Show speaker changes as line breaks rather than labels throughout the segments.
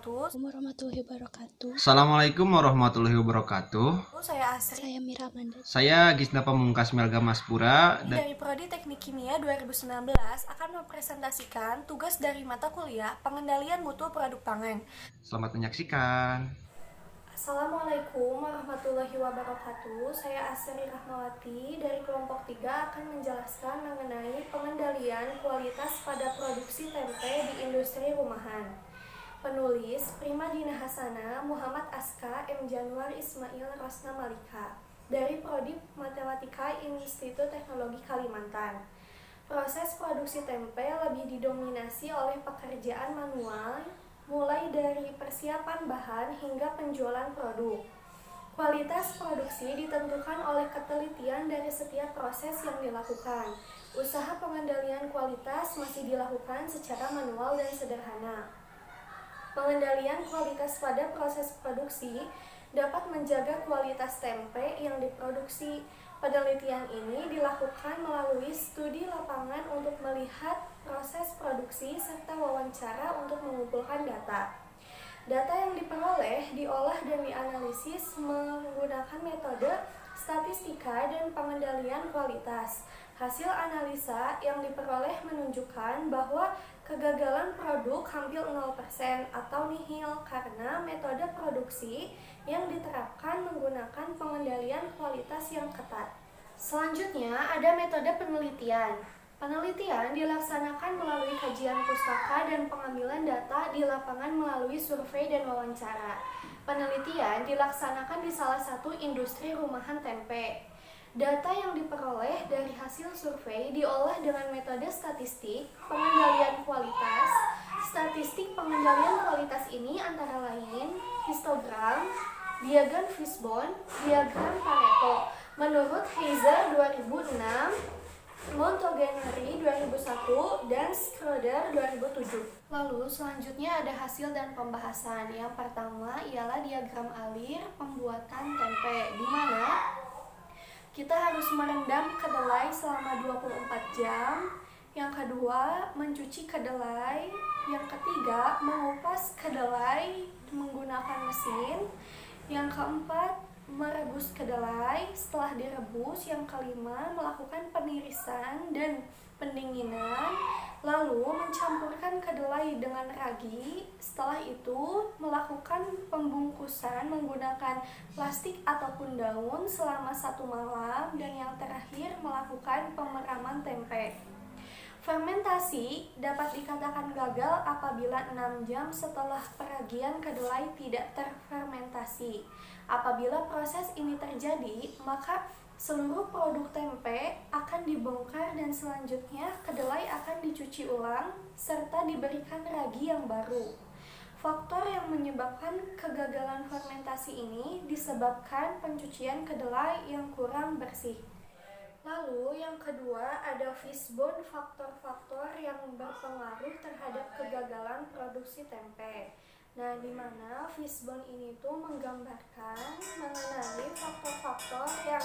wabarakatuh.
Warahmatullahi wabarakatuh.
Assalamualaikum warahmatullahi wabarakatuh.
Saya Asri.
Saya Mira Amanda.
Saya Gisna Pamungkas Melga Maspura
Dari Prodi Teknik Kimia 2019 akan mempresentasikan tugas dari mata kuliah Pengendalian Mutu Produk Pangan.
Selamat menyaksikan.
Assalamualaikum warahmatullahi wabarakatuh. Saya Asri Rahmawati dari kelompok 3 akan menjelaskan mengenai pengendalian kualitas pada produksi tempe di industri rumahan. Penulis Prima Dina Hasana, Muhammad Aska, M. Januar Ismail Rosna Malika dari Prodi Matematika Institut Teknologi Kalimantan. Proses produksi tempe lebih didominasi oleh pekerjaan manual, mulai dari persiapan bahan hingga penjualan produk. Kualitas produksi ditentukan oleh ketelitian dari setiap proses yang dilakukan. Usaha pengendalian kualitas masih dilakukan secara manual dan sederhana. Pengendalian kualitas pada proses produksi dapat menjaga kualitas tempe yang diproduksi. Penelitian ini dilakukan melalui studi lapangan untuk melihat proses produksi serta wawancara untuk mengumpulkan data. Data yang diperoleh, diolah dan dianalisis menggunakan metode statistika dan pengendalian kualitas. Hasil analisa yang diperoleh menunjukkan bahwa kegagalan produk hampir 0% atau nihil karena metode produksi yang diterapkan menggunakan pengendalian kualitas yang ketat. Selanjutnya ada metode penelitian. Penelitian dilaksanakan melalui kajian pustaka dan pengambilan data di lapangan melalui survei dan wawancara. Penelitian dilaksanakan di salah satu industri rumahan tempe. Data yang diperoleh dari hasil survei diolah dengan metode statistik pengendalian kualitas. Statistik pengendalian kualitas ini antara lain histogram, diagram Fishbone, diagram Pareto. Menurut Heiser 2006, Montgomery 2001, dan Schroeder 2007. Lalu selanjutnya ada hasil dan pembahasan. Yang pertama ialah diagram alir pembuatan tempe, di mana kita harus merendam kedelai selama 24 jam. Yang kedua, mencuci kedelai. Yang ketiga, mengupas kedelai menggunakan mesin. Yang keempat, merebus kedelai. Setelah direbus, yang kelima, melakukan penirisan dan pendinginan. Lalu mencampurkan kedelai dengan ragi. Setelah itu melakukan pembungkusan menggunakan plastik ataupun daun selama 1 malam. Dan yang terakhir melakukan pemeraman tempe. Fermentasi dapat dikatakan gagal apabila 6 jam setelah peragian kedelai tidak terfermentasi. Apabila proses ini terjadi, maka seluruh produk tempe akan dibongkar dan selanjutnya kedelai akan dicuci ulang serta diberikan ragi yang baru. Faktor yang menyebabkan kegagalan fermentasi ini disebabkan pencucian kedelai yang kurang bersih. Lalu yang kedua ada Fishbone, faktor-faktor yang berpengaruh terhadap kegagalan produksi tempe. Nah, di mana Fishbone ini tuh menggambarkan mengenai faktor-faktor yang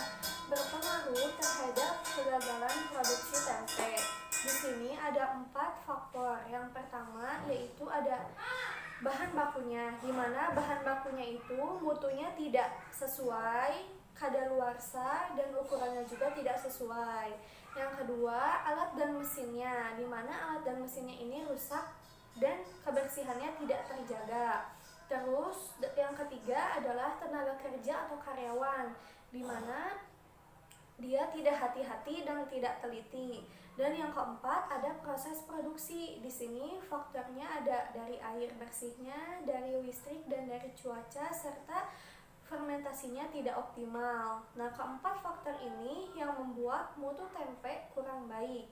berpengaruh terhadap kegagalan produksi tempe. Di sini ada 4 faktor. Yang pertama yaitu ada bahan bakunya, di mana bahan bakunya itu mutunya tidak sesuai, kadaluarsa, dan ukurannya juga tidak sesuai. Yang kedua, alat dan mesinnya, di mana alat dan mesinnya ini rusak dan kebersihannya tidak terjaga. Terus yang ketiga adalah tenaga kerja atau karyawan, di mana dia tidak hati-hati dan tidak teliti. Dan yang keempat ada proses produksi. Di sini faktornya ada dari air bersihnya, dari listrik, dan dari cuaca, serta fermentasinya tidak optimal. Nah, keempat faktor ini yang membuat mutu tempe kurang baik.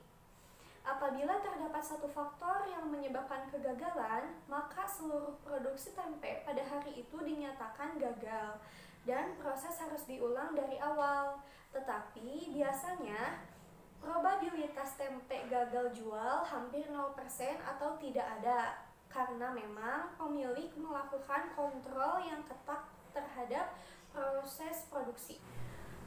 Apabila terdapat satu faktor yang menyebabkan kegagalan, maka seluruh produksi tempe pada hari itu dinyatakan gagal dan proses harus diulang dari awal. Tetapi biasanya probabilitas tempe gagal jual hampir 0% atau tidak ada, karena memang pemilik melakukan kontrol yang ketat terhadap proses produksi.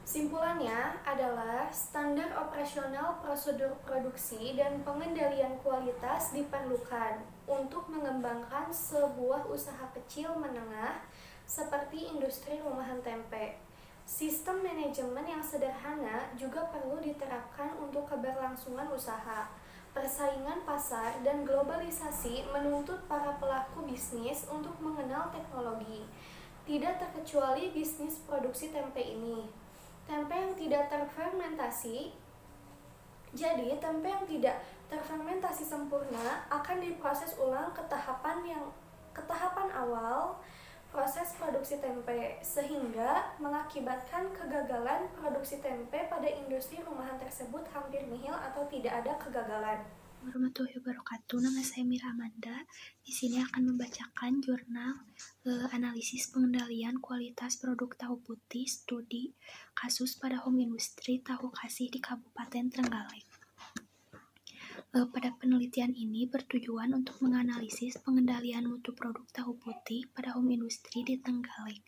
Simpulannya adalah standar operasional prosedur produksi dan pengendalian kualitas diperlukan untuk mengembangkan sebuah usaha kecil menengah seperti industri rumahan tempe. Sistem manajemen yang sederhana juga perlu diterapkan untuk keberlangsungan usaha. Persaingan pasar dan globalisasi menuntut para pelaku bisnis untuk mengenal teknologi. Tidak terkecuali bisnis produksi tempe ini. Tempe yang tidak terfermentasi, jadi tempe yang tidak terfermentasi sempurna akan diproses ulang ke tahapan awal proses produksi tempe, sehingga mengakibatkan kegagalan produksi tempe pada industri rumahan tersebut hampir nihil atau tidak ada kegagalan.
Warahmatullahi wabarakatuh. Nama saya Mira Amanda. Di sini akan membacakan jurnal analisis pengendalian kualitas produk tahu putih studi kasus pada home industry tahu kasih di Kabupaten Trenggalek. Pada penelitian ini bertujuan untuk menganalisis pengendalian mutu produk tahu putih pada home industry di Trenggalek.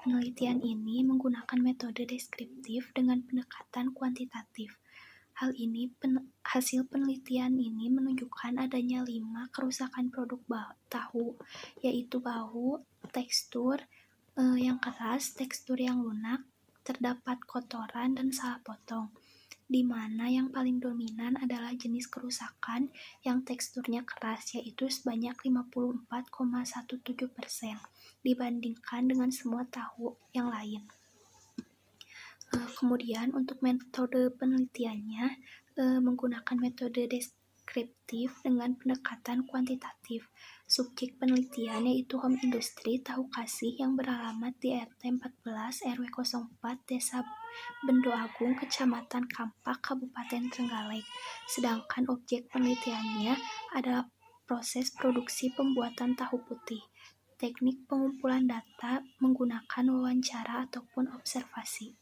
Penelitian ini menggunakan metode deskriptif dengan pendekatan kuantitatif. Hasil penelitian ini menunjukkan adanya 5 kerusakan produk tahu, yaitu bau, tekstur yang keras, tekstur yang lunak, terdapat kotoran dan salah potong, di mana yang paling dominan adalah jenis kerusakan yang teksturnya keras, yaitu sebanyak 54,17% dibandingkan dengan semua tahu yang lain. Kemudian untuk metode penelitiannya menggunakan metode deskriptif dengan pendekatan kuantitatif. Subjek penelitian yaitu home industry tahu kasih yang beralamat di RT 14 RW 04 Desa Bendo Agung, Kecamatan Kampak, Kabupaten Trenggalek. Sedangkan objek penelitiannya adalah proses produksi pembuatan tahu putih. Teknik pengumpulan data menggunakan wawancara ataupun observasi.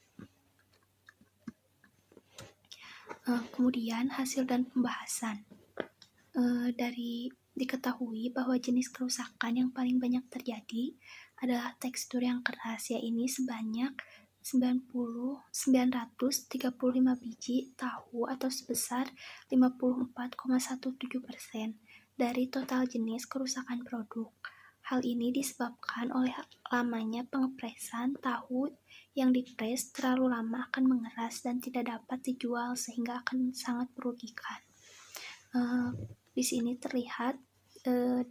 Kemudian hasil dan pembahasan. Dari diketahui bahwa jenis kerusakan yang paling banyak terjadi adalah tekstur yang keras, yaitu sebanyak 935 biji tahu atau sebesar 54,17% dari total jenis kerusakan produk. Hal ini disebabkan oleh lamanya pengepresan. Tahu yang dipres terlalu lama akan mengeras dan tidak dapat dijual sehingga akan sangat merugikan. Di sini terlihat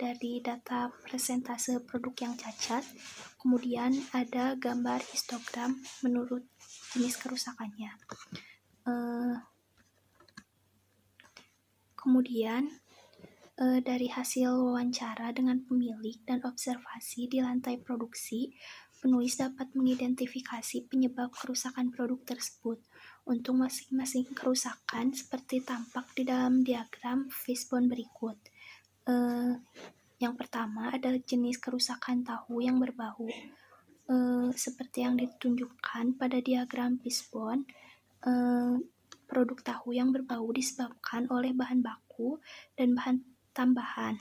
dari data persentase produk yang cacat, kemudian ada gambar histogram menurut jenis kerusakannya. Kemudian dari hasil wawancara dengan pemilik dan observasi di lantai produksi, penulis dapat mengidentifikasi penyebab kerusakan produk tersebut. Untuk masing-masing kerusakan seperti tampak di dalam diagram fishbone berikut. Yang pertama adalah jenis kerusakan tahu yang berbau. Seperti yang ditunjukkan pada diagram fishbone, produk tahu yang berbau disebabkan oleh bahan baku dan bahan tambahan.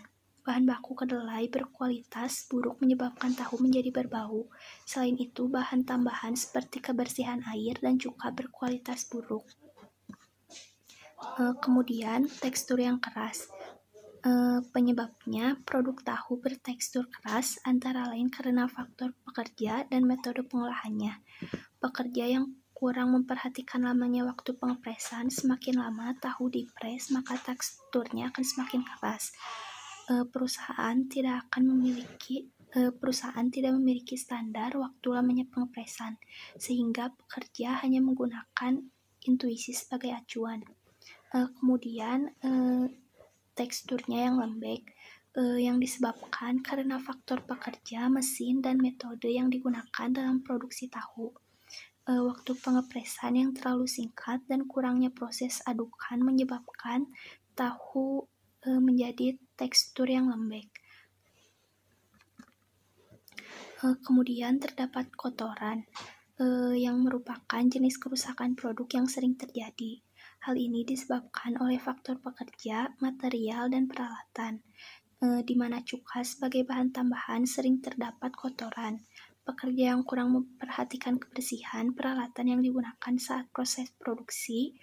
Bahan baku kedelai berkualitas buruk menyebabkan tahu menjadi berbau. Selain itu, bahan tambahan seperti kebersihan air dan cuka berkualitas buruk. Kemudian, tekstur yang keras. Penyebabnya, produk tahu bertekstur keras antara lain karena faktor pekerja dan metode pengolahannya. Pekerja yang kurang memperhatikan lamanya waktu pengepresan, semakin lama tahu dipres, maka teksturnya akan semakin keras. Perusahaan tidak memiliki standar waktu lamanya pengepresan, sehingga pekerja hanya menggunakan intuisi sebagai acuan. Kemudian teksturnya yang lembek, yang disebabkan karena faktor pekerja, mesin, dan metode yang digunakan dalam produksi tahu. Waktu pengepresan yang terlalu singkat dan kurangnya proses adukan menyebabkan tahu menjadi tekstur yang lembek. Kemudian terdapat kotoran yang merupakan jenis kerusakan produk yang sering terjadi. Hal ini disebabkan oleh faktor pekerja, material, dan peralatan, di mana cuka sebagai bahan tambahan sering terdapat kotoran. Pekerja yang kurang memperhatikan kebersihan peralatan yang digunakan saat proses produksi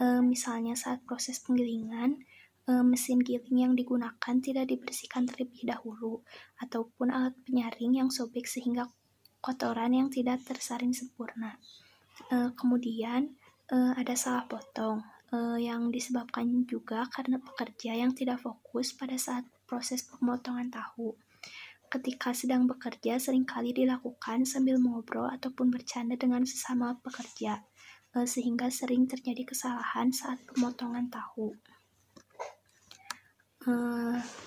Misalnya saat proses penggilingan, mesin giling yang digunakan tidak dibersihkan terlebih dahulu, ataupun alat penyaring yang sobek sehingga kotoran yang tidak tersaring sempurna. Kemudian ada salah potong yang disebabkan juga karena pekerja yang tidak fokus pada saat proses pemotongan tahu. Ketika sedang bekerja seringkali dilakukan sambil mengobrol ataupun bercanda dengan sesama pekerja, sehingga sering terjadi kesalahan saat pemotongan tahu.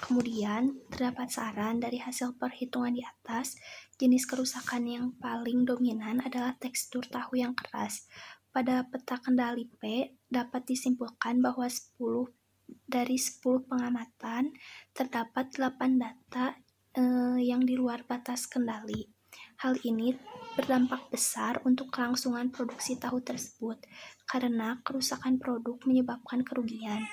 Kemudian terdapat saran dari hasil perhitungan di atas, jenis kerusakan yang paling dominan adalah tekstur tahu yang keras. Pada peta kendali P dapat disimpulkan bahwa 10 pengamatan terdapat 8 data yang di luar batas kendali. Hal ini berdampak besar untuk kelangsungan produksi tahu tersebut karena kerusakan produk menyebabkan kerugian.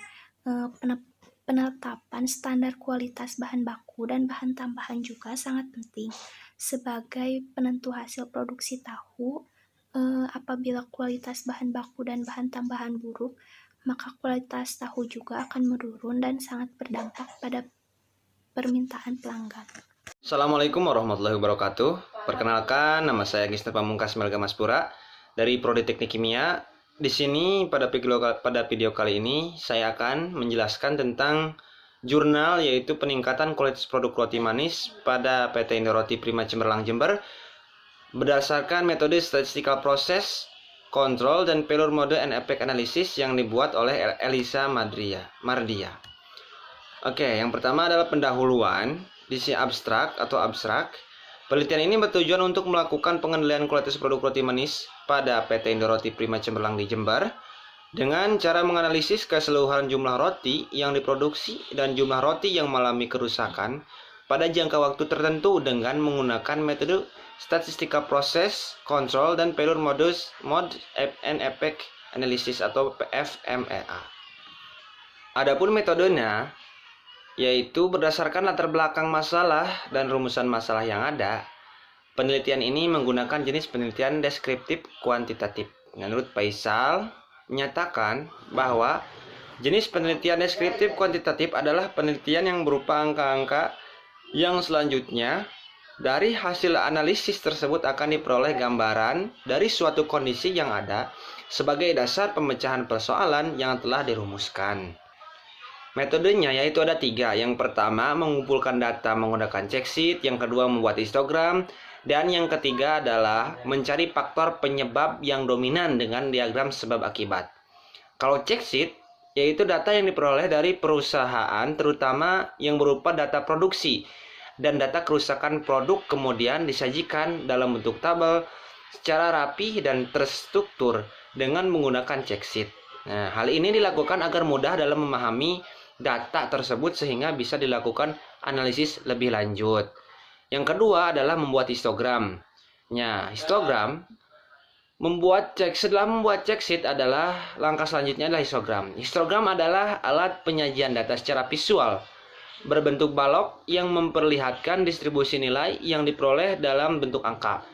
Penetapan standar kualitas bahan baku dan bahan tambahan juga sangat penting sebagai penentu hasil produksi tahu. Apabila kualitas bahan baku dan bahan tambahan buruk, maka kualitas tahu juga akan menurun dan sangat berdampak pada permintaan pelanggan.
Assalamualaikum warahmatullahi wabarakatuh. Perkenalkan, nama saya Gisner Pamungkas Melga Maspura dari Prodi Teknik Kimia. Di sini pada video kali ini saya akan menjelaskan tentang jurnal, yaitu peningkatan kualitas produk roti manis pada PT Indo Roti Prima Cemerlang Jember berdasarkan metode statistical process, control, dan failure mode and effect analysis yang dibuat oleh Elisa Mardia. Oke, yang pertama adalah pendahuluan di sisi abstrak. Penelitian ini bertujuan untuk melakukan pengendalian kualitas produk roti manis pada PT Indo Roti Prima Cemerlang di Jember dengan cara menganalisis keseluruhan jumlah roti yang diproduksi dan jumlah roti yang mengalami kerusakan pada jangka waktu tertentu dengan menggunakan metode statistical process, control, dan failure mode and effect analysis atau FMEA. Adapun metodenya yaitu berdasarkan latar belakang masalah dan rumusan masalah yang ada. Penelitian ini menggunakan jenis penelitian deskriptif kuantitatif. Menurut Faisal, menyatakan bahwa jenis penelitian deskriptif kuantitatif adalah penelitian yang berupa angka-angka yang selanjutnya dari hasil analisis tersebut akan diperoleh gambaran dari suatu kondisi yang ada sebagai dasar pemecahan persoalan yang telah dirumuskan. Metodenya yaitu ada 3. Yang pertama, mengumpulkan data menggunakan check sheet. Yang kedua, membuat histogram. Dan yang ketiga adalah mencari faktor penyebab yang dominan dengan diagram sebab akibat. Kalau check sheet, yaitu data yang diperoleh dari perusahaan, terutama yang berupa data produksi dan data kerusakan produk, kemudian disajikan dalam bentuk tabel secara rapi dan terstruktur dengan menggunakan check sheet. Nah, hal ini dilakukan agar mudah dalam memahami data tersebut sehingga bisa dilakukan analisis lebih lanjut. Yang kedua adalah membuat histogram. Nah, histogram setelah membuat check sheet adalah langkah selanjutnya adalah histogram. Histogram adalah alat penyajian data secara visual berbentuk balok yang memperlihatkan distribusi nilai yang diperoleh dalam bentuk angka.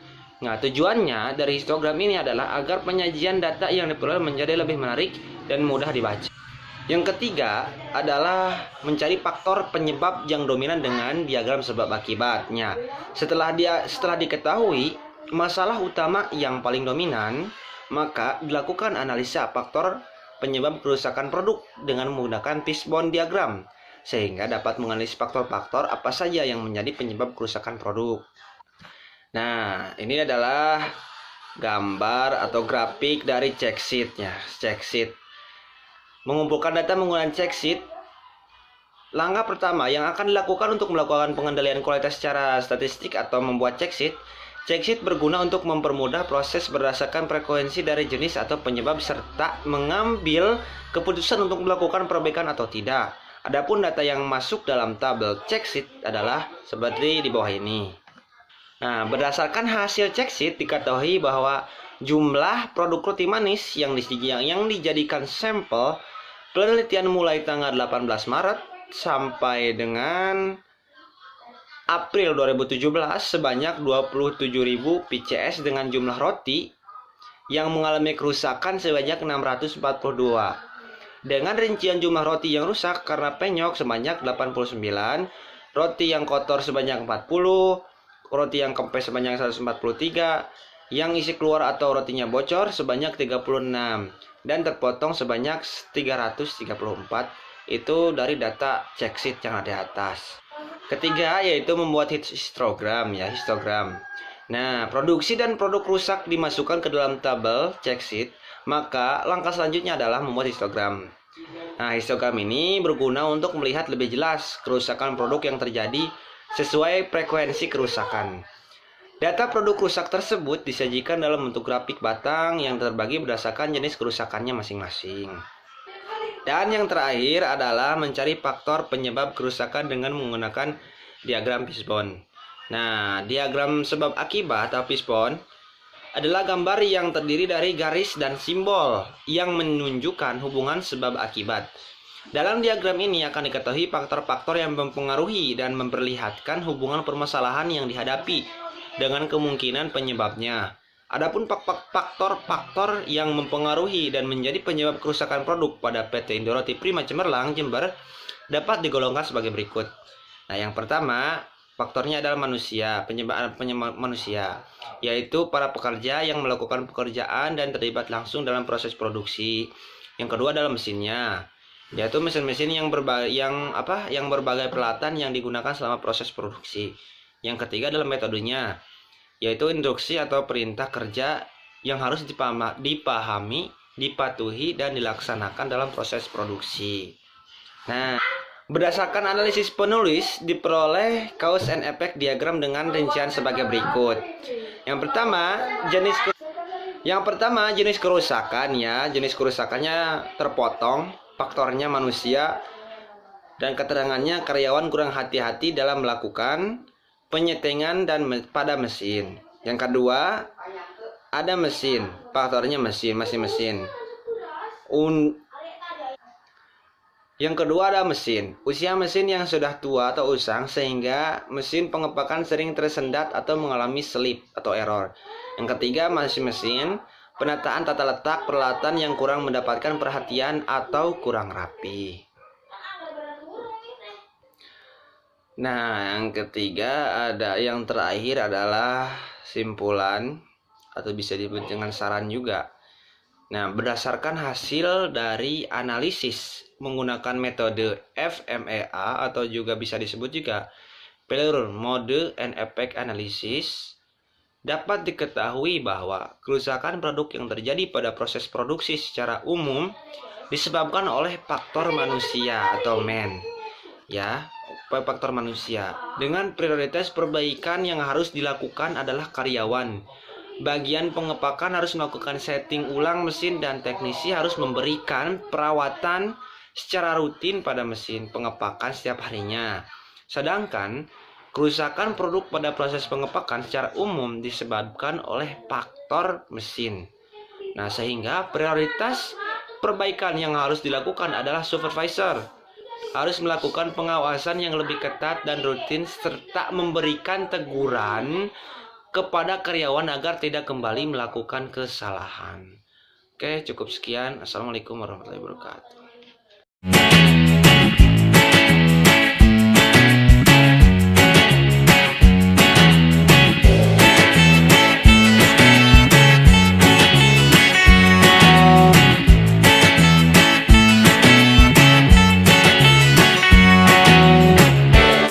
Nah, tujuannya dari histogram ini adalah agar penyajian data yang diperoleh menjadi lebih menarik dan mudah dibaca. Yang ketiga adalah mencari faktor penyebab yang dominan dengan diagram sebab akibatnya. Setelah diketahui masalah utama yang paling dominan, maka dilakukan analisa faktor penyebab kerusakan produk dengan menggunakan fishbone diagram, sehingga dapat menganalisis faktor-faktor apa saja yang menjadi penyebab kerusakan produk. Nah, ini adalah gambar atau grafik dari check sheet-nya. Check sheet. Mengumpulkan data menggunakan check sheet. Langkah pertama yang akan dilakukan untuk melakukan pengendalian kualitas secara statistik atau membuat check sheet. Check sheet berguna untuk mempermudah proses berdasarkan frekuensi dari jenis atau penyebab serta mengambil keputusan untuk melakukan perbaikan atau tidak. Adapun data yang masuk dalam tabel check sheet adalah seperti di bawah ini. Nah, berdasarkan hasil check sheet diketahui bahwa jumlah produk roti manis yang dijadikan sampel penelitian mulai tanggal 18 Maret sampai dengan April 2017 sebanyak 27.000 PCS dengan jumlah roti yang mengalami kerusakan sebanyak 642. Dengan rincian jumlah roti yang rusak karena penyok sebanyak 89, roti yang kotor sebanyak 40, roti yang kempes sebanyak 143, yang isi keluar atau rotinya bocor sebanyak 36, dan terpotong sebanyak 334. Itu dari data check sheet yang ada di atas. Ketiga yaitu membuat histogram. Nah, produksi dan produk rusak dimasukkan ke dalam tabel check sheet, maka langkah selanjutnya adalah membuat histogram. Nah, histogram ini berguna untuk melihat lebih jelas kerusakan produk yang terjadi sesuai frekuensi kerusakan. Data produk rusak tersebut disajikan dalam bentuk grafik batang yang terbagi berdasarkan jenis kerusakannya masing-masing. Dan yang terakhir adalah mencari faktor penyebab kerusakan dengan menggunakan diagram fishbone. Nah, diagram sebab akibat atau fishbone adalah gambar yang terdiri dari garis dan simbol yang menunjukkan hubungan sebab akibat. Dalam diagram ini akan diketahui faktor-faktor yang mempengaruhi dan memperlihatkan hubungan permasalahan yang dihadapi dengan kemungkinan penyebabnya. Adapun faktor-faktor yang mempengaruhi dan menjadi penyebab kerusakan produk pada PT Indoroti Prima Cemerlang, Jember dapat digolongkan sebagai berikut. Nah, yang pertama, faktornya adalah manusia, penyebab manusia, yaitu para pekerja yang melakukan pekerjaan dan terlibat langsung dalam proses produksi. Yang kedua adalah mesinnya, yaitu mesin-mesin yang berbagai peralatan yang digunakan selama proses produksi. Yang ketiga adalah metodenya, yaitu instruksi atau perintah kerja yang harus dipahami, dipatuhi, dan dilaksanakan dalam proses produksi. Nah, berdasarkan analisis penulis, diperoleh cause and effect diagram dengan rincian sebagai berikut. Yang pertama, jenis kerusakan ya. Jenis kerusakannya terpotong, faktornya manusia, dan keterangannya karyawan kurang hati-hati dalam melakukan penyetengan dan pada mesin. Yang kedua, ada mesin, faktornya masih mesin. Yang kedua ada mesin, usia mesin yang sudah tua atau usang sehingga mesin pengepakan sering tersendat atau mengalami selip atau error. Yang ketiga masih mesin, penataan tata letak peralatan yang kurang mendapatkan perhatian atau kurang rapi. Nah, yang ketiga yang terakhir adalah simpulan atau bisa disebut dengan saran juga. Nah, berdasarkan hasil dari analisis menggunakan metode FMEA atau juga bisa disebut juga Failure Mode and Effect Analysis, dapat diketahui bahwa kerusakan produk yang terjadi pada proses produksi secara umum disebabkan oleh faktor manusia atau man. Ya, faktor manusia. Dengan prioritas perbaikan yang harus dilakukan adalah karyawan. Bagian pengepakan harus melakukan setting ulang mesin dan teknisi harus memberikan perawatan secara rutin pada mesin pengepakan setiap harinya. Sedangkan kerusakan produk pada proses pengepakan secara umum disebabkan oleh faktor mesin. Nah, sehingga prioritas perbaikan yang harus dilakukan adalah supervisor harus melakukan pengawasan yang lebih ketat dan rutin serta memberikan teguran kepada karyawan agar tidak kembali melakukan kesalahan. Oke, cukup sekian. Assalamualaikum warahmatullahi wabarakatuh.